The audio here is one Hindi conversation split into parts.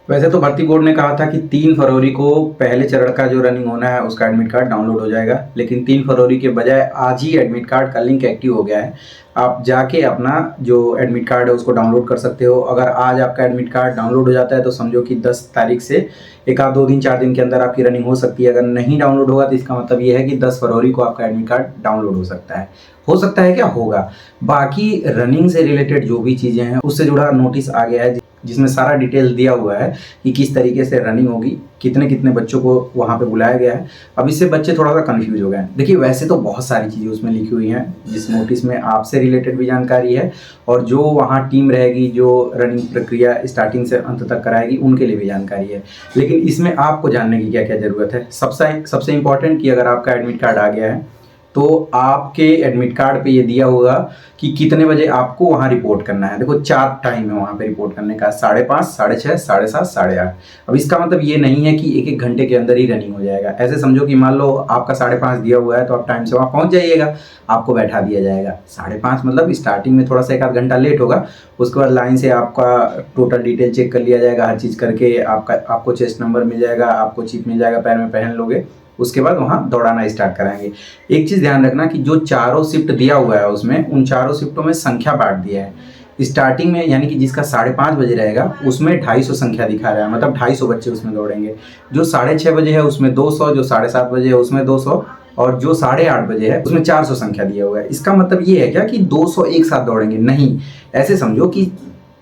वैसे तो भर्ती बोर्ड ने कहा था कि 3 फरवरी को पहले चरण का जो रनिंग होना है उसका एडमिट कार्ड डाउनलोड हो जाएगा, लेकिन 3 फरवरी के बजाय आज ही एडमिट कार्ड का लिंक एक्टिव हो गया है। आप जाके अपना जो एडमिट कार्ड है उसको डाउनलोड कर सकते हो। अगर आज आपका एडमिट कार्ड डाउनलोड हो जाता है तो समझो कि 10 तारीख से एक आध 2 दिन 4 दिन के अंदर आपकी रनिंग हो सकती है। अगर नहीं डाउनलोड होगा तो इसका मतलब ये है कि 10 फरवरी को आपका एडमिट कार्ड डाउनलोड हो सकता है। हो सकता है क्या, होगा। बाकी रनिंग से रिलेटेड जो भी चीज़ें हैं उससे जुड़ा नोटिस आ गया है, जिसमें सारा डिटेल दिया हुआ है कि किस तरीके से रनिंग होगी, कितने कितने बच्चों को वहाँ पे बुलाया गया है। अब इससे बच्चे थोड़ा सा कंफ्यूज हो गए हैं। देखिए, वैसे तो बहुत सारी चीज़ें उसमें लिखी हुई हैं, जिस नोटिस में आपसे रिलेटेड भी जानकारी है और जो वहाँ टीम रहेगी जो रनिंग प्रक्रिया स्टार्टिंग से अंत तक कराएगी उनके लिए भी जानकारी है। लेकिन इसमें आपको जानने की क्या क्या ज़रूरत है, सबसे इम्पॉर्टेंट कि अगर आपका एडमिट कार्ड आ गया है तो आपके एडमिट कार्ड पे ये दिया होगा कि कितने बजे आपको वहाँ रिपोर्ट करना है। देखो 4 टाइम है वहाँ पे रिपोर्ट करने का, 5:30, 6:30, 7:30, 8:30। अब इसका मतलब ये नहीं है कि एक एक घंटे के अंदर ही रनिंग हो जाएगा। ऐसे समझो कि मान लो आपका 5:30 दिया हुआ है तो आप टाइम से वहाँ पहुँच जाइएगा, आपको बैठा दिया जाएगा। 5:30 मतलब स्टार्टिंग में थोड़ा सा एक आध घंटा लेट होगा, उसके बाद लाइन से आपका टोटल डिटेल चेक कर लिया जाएगा, हर चीज़ करके आपको चेस्ट नंबर मिल जाएगा, आपको चिप मिल जाएगा, पैर में पहन लोगे। उसके बाद वहाँ दौड़ाना स्टार्ट कराएंगे। एक चीज़ ध्यान रखना कि जो चारों शिफ्ट दिया हुआ है उसमें उन चारों शिफ्टों में संख्या बांट दिया है। स्टार्टिंग में यानी कि जिसका 5:30 बजे रहेगा उसमें 250 संख्या दिखा रहा है, मतलब 250 बच्चे उसमें दौड़ेंगे। जो 6:30 बजे है उसमें 200, जो 7:30 बजे है उसमें 200 और जो 8:30 बजे है उसमें 400 संख्या दिया हुआ है। इसका मतलब ये है क्या कि 200 एक साथ दौड़ेंगे? नहीं, ऐसे समझो कि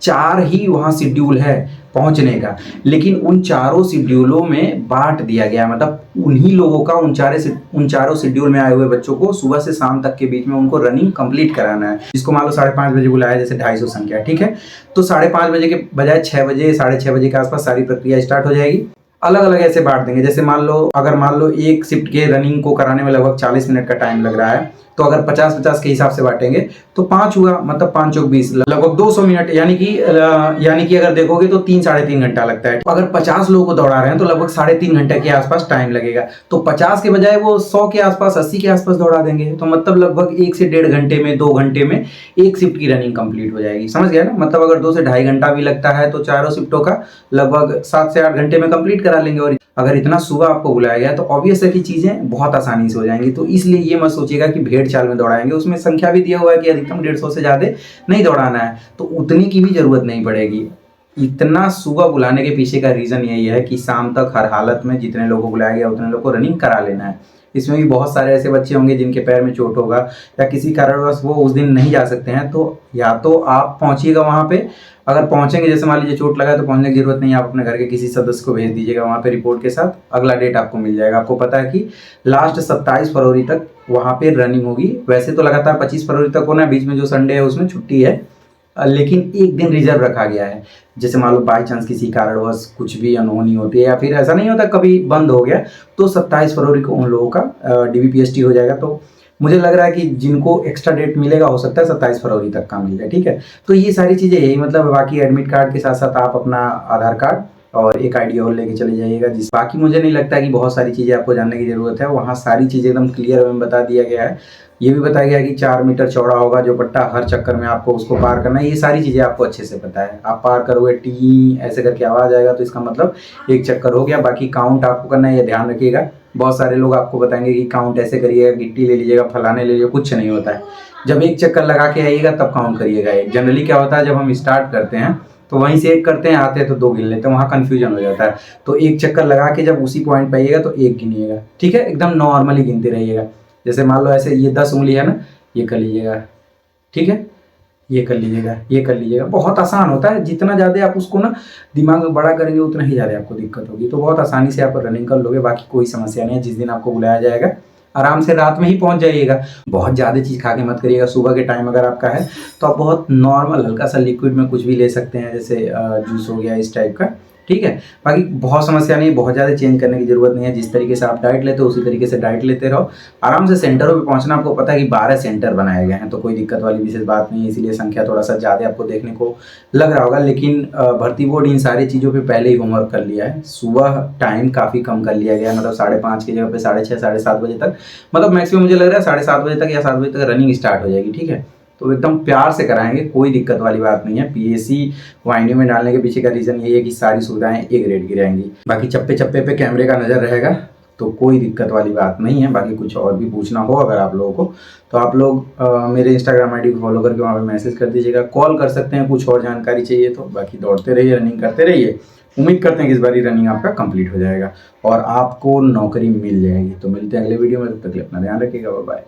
4 ही वहाँ शेड्यूल है पहुंचने का, लेकिन उन चारों शेड्यूलों में बांट दिया गया, मतलब उन्हीं लोगों का उन चारों शेड्यूल में आए हुए बच्चों को सुबह से शाम तक के बीच में उनको रनिंग कंप्लीट कराना है। जिसको मान लो 5:30 बजे बुलाया, जैसे 250 संख्या, ठीक है, तो 5:30 बजे के बजाय 6 बजे 6:30 बजे के आसपास सारी प्रक्रिया स्टार्ट हो जाएगी। अलग अलग ऐसे बांट देंगे। जैसे मान लो एक शिफ्ट के रनिंग को कराने में लगभग 40 मिनट का टाइम लग रहा है, तो अगर 50-50 के हिसाब से बांटेंगे तो 5 हुआ, मतलब 5 चौक 20, लगभग 200 मिनट। यानी कि अगर देखोगे तो 3-3.5 घंटा लगता है। अगर 50 लोगों को दौड़ा रहे हैं तो लगभग 3.5 घंटे के आसपास टाइम लगेगा। तो 50 के बजाय वो 100 के आसपास, 80 के आसपास दौड़ा देंगे, तो मतलब लगभग 1 से 1.5 घंटे में, 2 घंटे में एक शिफ्ट की रनिंग कंप्लीट हो जाएगी। समझ गया ना? मतलब अगर 2 से 2.5 घंटा भी लगता है तो चारों शिफ्टों का लगभग 7 से 8 घंटे में कंप्लीट करा लेंगे। और अगर इतना सुबह आपको बुलाया गया तो ऑब्वियस है कि चीजें बहुत आसानी से हो जाएंगी। तो इसलिए ये मत सोचिएगा कि भेड़ चाल में दौड़ाएंगे। उसमें संख्या भी दिया हुआ है कि अधिकतम 150 से ज्यादा नहीं दौड़ाना है, तो उतनी की भी जरूरत नहीं पड़ेगी। इतना सुबह बुलाने के पीछे का रीजन यही है कि शाम तक हर हालत में जितने लोगों को बुलाया गया उतने लोगों को रनिंग करा लेना है। इसमें भी बहुत सारे ऐसे बच्चे होंगे जिनके पैर में चोट होगा या किसी कारणवश वो उस दिन नहीं जा सकते हैं, तो या तो आप पहुंचिएगा वहां पे। अगर पहुंचेंगे, जैसे मान लीजिए चोट लगा, तो पहुंचने की जरूरत नहीं है, आप अपने घर के किसी सदस्य को भेज दीजिएगा वहां पे रिपोर्ट के साथ। अगला डेट आपको मिल जाएगा। आपको पता है कि लास्ट 27 फरवरी तक वहां पे रनिंग होगी। वैसे तो लगातार 25 फरवरी तक होना है, बीच में जो संडे है उसमें छुट्टी है, लेकिन एक दिन रिजर्व रखा गया है। जैसे मान लो बाई चांस किसी कारणवश कुछ भी अनहोनी होती है या फिर ऐसा नहीं होता कभी बंद हो गया, तो 27 फरवरी को उन लोगों का डीबीपीएसटी हो जाएगा। तो मुझे लग रहा है कि जिनको एक्स्ट्रा डेट मिलेगा हो सकता है 27 फरवरी तक का मिल जाए, ठीक है। तो ये सारी चीज़ें यही, मतलब बाकी एडमिट कार्ड के साथ साथ आप अपना आधार कार्ड और एक आईडी और लेके चले जाइएगा। जिस बाकी मुझे नहीं लगता है कि बहुत सारी चीज़ें आपको जानने की ज़रूरत है। वहाँ सारी चीज़ें एकदम क्लियर में बता दिया गया है। ये भी बताया गया है कि 4 मीटर चौड़ा होगा जो पट्टा, हर चक्कर में आपको उसको पार करना है। ये सारी चीज़ें आपको अच्छे से पता है। आप पार करोगे टी ऐसे करके आवाज़ आएगा तो इसका मतलब एक चक्कर हो गया। बाकी काउंट आपको करना है, ये ध्यान रखिएगा। बहुत सारे लोग आपको बताएंगे कि काउंट ऐसे करिएगा, गिट्टी ले लीजिएगा, फलाने ले लीजिएगा, कुछ नहीं होता है। जब एक चक्कर लगा के आइएगा तब काउंट करिएगा। जनरली क्या होता है, जब हम स्टार्ट करते हैं तो वहीं से एक करते हैं, आते हैं तो 2 गिन लेते हैं, वहाँ कन्फ्यूजन हो जाता है। तो एक चक्कर लगा के जब उसी पॉइंट पे आइएगा तो 1 गिनिएगा, ठीक है। एकदम नॉर्मली गिनते रहिएगा। जैसे मान लो ऐसे ये 10 उंगली है ना, ये कर लीजिएगा, ठीक है, ये कर लीजिएगा, ये कर लीजिएगा। बहुत आसान होता है। जितना ज़्यादा आप उसको ना दिमाग में बड़ा करेंगे उतना ही ज़्यादा आपको दिक्कत होगी। तो बहुत आसानी से आप रनिंग कर लोगे, बाकी कोई समस्या नहीं है। जिस दिन आपको बुलाया जाएगा आराम से रात में ही पहुंच जाइएगा। बहुत ज़्यादा चीज़ खा के मत करिएगा। सुबह के टाइम अगर आपका है तो आप बहुत नॉर्मल हल्का सा लिक्विड में कुछ भी ले सकते हैं, जैसे जूस हो गया, इस टाइप का, ठीक है। बाकी बहुत समस्या नहीं, बहुत ज़्यादा चेंज करने की जरूरत नहीं है। जिस तरीके से आप डाइट लेते हो उसी तरीके से डाइट लेते रहो। आराम से सेंटरों पे पहुंचना। आपको पता है कि 12 सेंटर बनाए गए हैं, तो कोई दिक्कत वाली विशेष बात नहीं है। इसीलिए संख्या थोड़ा सा ज़्यादा आपको देखने को लग रहा होगा, लेकिन भर्ती बोर्ड इन सारी चीज़ों पर पहले ही होमवर्क कर लिया है। सुबह टाइम काफ़ी कम कर लिया गया है, मतलब 5:30 की जगह पे 6:30 7:30 बजे तक, मतलब मैक्सिमम मुझे लग रहा है 7:30 बजे तक या 7 बजे तक रनिंग स्टार्ट हो जाएगी, ठीक है। तो एकदम प्यार से कराएंगे, कोई दिक्कत वाली बात नहीं है। पीएसी वाइंडिंग में डालने के पीछे का रीज़न यही है कि सारी सुविधाएं एक रेट की रहेंगी। बाकी चप्पे चप्पे पे कैमरे का नज़र रहेगा, तो कोई दिक्कत वाली बात नहीं है। बाकी कुछ और भी पूछना हो अगर आप लोगों को, तो आप लोग मेरे इंस्टाग्राम आईडी को फॉलो करके वहाँ पे मैसेज कर दीजिएगा, कॉल कर सकते हैं कुछ और जानकारी चाहिए तो। बाकी दौड़ते रहिए, रनिंग करते रहिए, उम्मीद करते हैं कि इस बारी रनिंग आपका कंप्लीट हो जाएगा और आपको नौकरी मिल जाएगी। तो मिलते हैं अगले वीडियो में, तब तक के लिए अपना ध्यान रखिएगा, बाय।